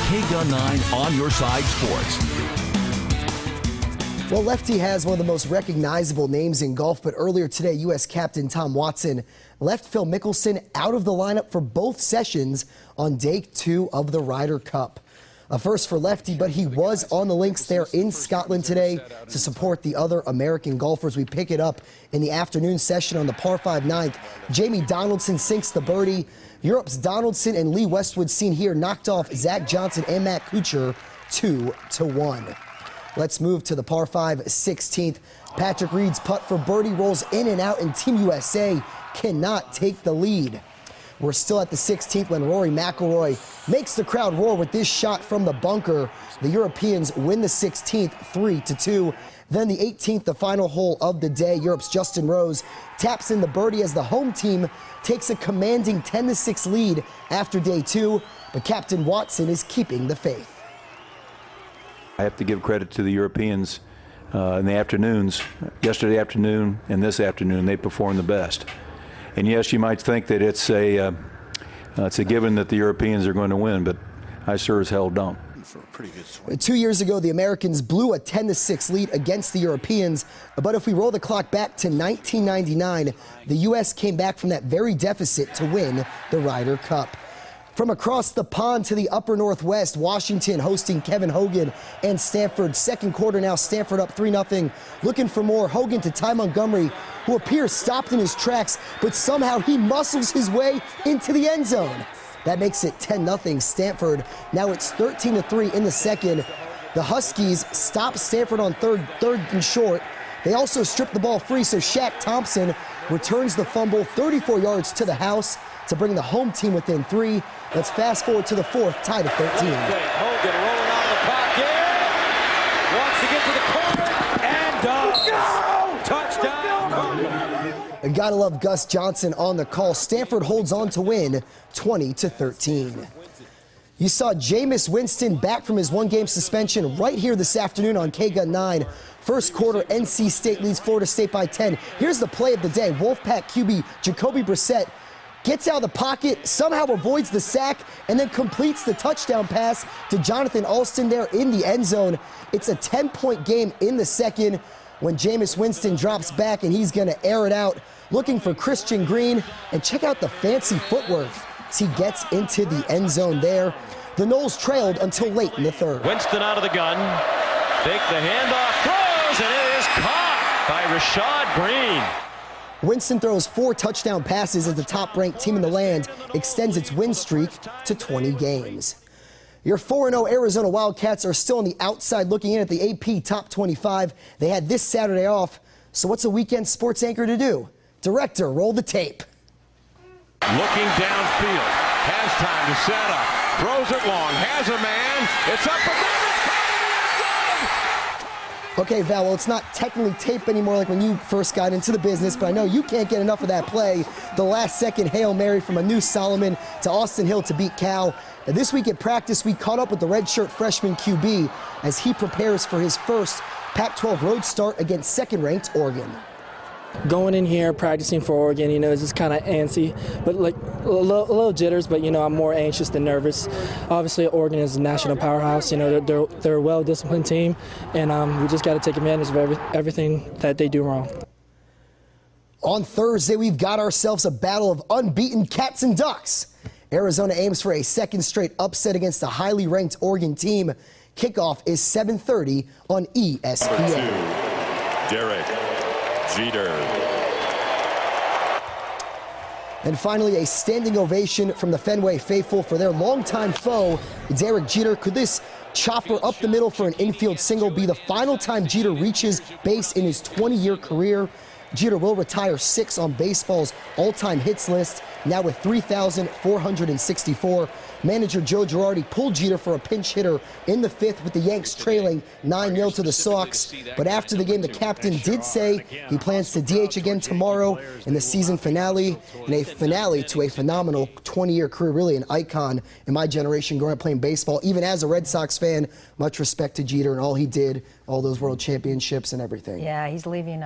KGUN-9 On Your Side Sports. Well, Lefty has one of the most recognizable names in golf, but earlier today, U.S. captain Tom Watson left Phil Mickelson out of the lineup for both sessions on day 2 of the Ryder Cup. A first for Lefty, but he was on the links there in Scotland today to support the other American golfers. We pick it up in the afternoon session on the par 5 9th. Jamie Donaldson sinks the birdie. Europe's Donaldson and Lee Westwood seen here knocked off Zach Johnson and Matt Kuchar 2-1. Let's move to the par 5 16th. Patrick Reed's putt for birdie rolls in and out, and Team USA cannot take the lead. We're still at the 16th when Rory McIlroy makes the crowd roar with this shot from the bunker. The Europeans win the 16th 3-2. Then the 18th, the final hole of the day. Europe's Justin Rose taps in the birdie as the home team takes a commanding 10-6 lead after day 2. But Captain Watson is keeping the faith. I have to give credit to the Europeans in the afternoons. Yesterday afternoon and this afternoon, they performed the best. And yes, you might think that it's a given that the Europeans are going to win, but I sure as hell don't. 2 years ago, the Americans blew a 10-6 lead against the Europeans. But if we roll the clock back to 1999, the U.S. came back from that very deficit to win the Ryder Cup. From across the pond to the upper northwest, Washington hosting Kevin Hogan and Stanford. Second quarter now, Stanford up 3-0. Looking for more. Hogan to Ty Montgomery, who appears stopped in his tracks, but somehow he muscles his way into the end zone. That makes it 10-0 Stanford. Now it's 13-3 in the second. The Huskies stop Stanford on third and short. They also strip the ball free, so Shaq Thompson returns the fumble 34 yards to the house to bring the home team within 3. Let's fast forward to the 4th, tied at 13. Hogan rolling out of the pocket. Wants to get to the corner and does. Touchdown. And gotta love Gus Johnson on the call. Stanford holds on to win 20-13. You saw Jameis Winston back from his 1-game suspension right here this afternoon on KGUN-9. First quarter, NC State leads Florida State by 10. Here's the play of the day. Wolfpack QB Jacoby Brissett gets out of the pocket, somehow avoids the sack, and then completes the touchdown pass to Jonathan Alston there in the end zone. It's a 10-point game in the second when Jameis Winston drops back, and he's going to air it out, looking for Christian Green. And check out the fancy footwork as he gets into the end zone there. The Noles trailed until late in the third. Winston out of the gun. Take the handoff, throws, and it is caught by Rashad Green. Winston throws 4 touchdown passes as the top-ranked team in the land extends its win streak to 20 games. Your 4-0 Arizona Wildcats are still on the outside looking in at the AP Top 25. They had this Saturday off, so what's a weekend sports anchor to do? Director, roll the tape. Looking downfield, has time to set up, throws it long, has a man, it's up and down. Okay, Val, well, it's not technically tape anymore like when you first got into the business, but I know you can't get enough of that play. The last-second Hail Mary from Anu Solomon to Austin Hill to beat Cal. And this week at practice, we caught up with the redshirt freshman QB as he prepares for his first Pac-12 road start against second-ranked Oregon. Going in here, practicing for Oregon, it's just kind of antsy, but like a little jitters, but, I'm more anxious than nervous. Obviously, Oregon is a national powerhouse. They're a well-disciplined team, and we just got to take advantage of everything that they do wrong. On Thursday, we've got ourselves a battle of unbeaten cats and ducks. Arizona aims for a second straight upset against a highly ranked Oregon team. Kickoff is 7:30 on ESPN. Derek Jeter. And finally, a standing ovation from the Fenway faithful for their longtime foe, Derek Jeter. Could this chopper up the middle for an infield single be the final time Jeter reaches base in his 20-year career? Jeter will retire 6 on baseball's all-time hits list, now with 3,464. Manager Joe Girardi pulled Jeter for a pinch hitter in the 5th with the Yanks trailing 9-0 to the Sox. But after the game, the captain did say he plans to DH again tomorrow in the season finale, and a finale to a phenomenal 20-year career, really an icon in my generation growing up playing baseball. Even as a Red Sox fan, much respect to Jeter and all he did, all those world championships and everything. Yeah, he's leaving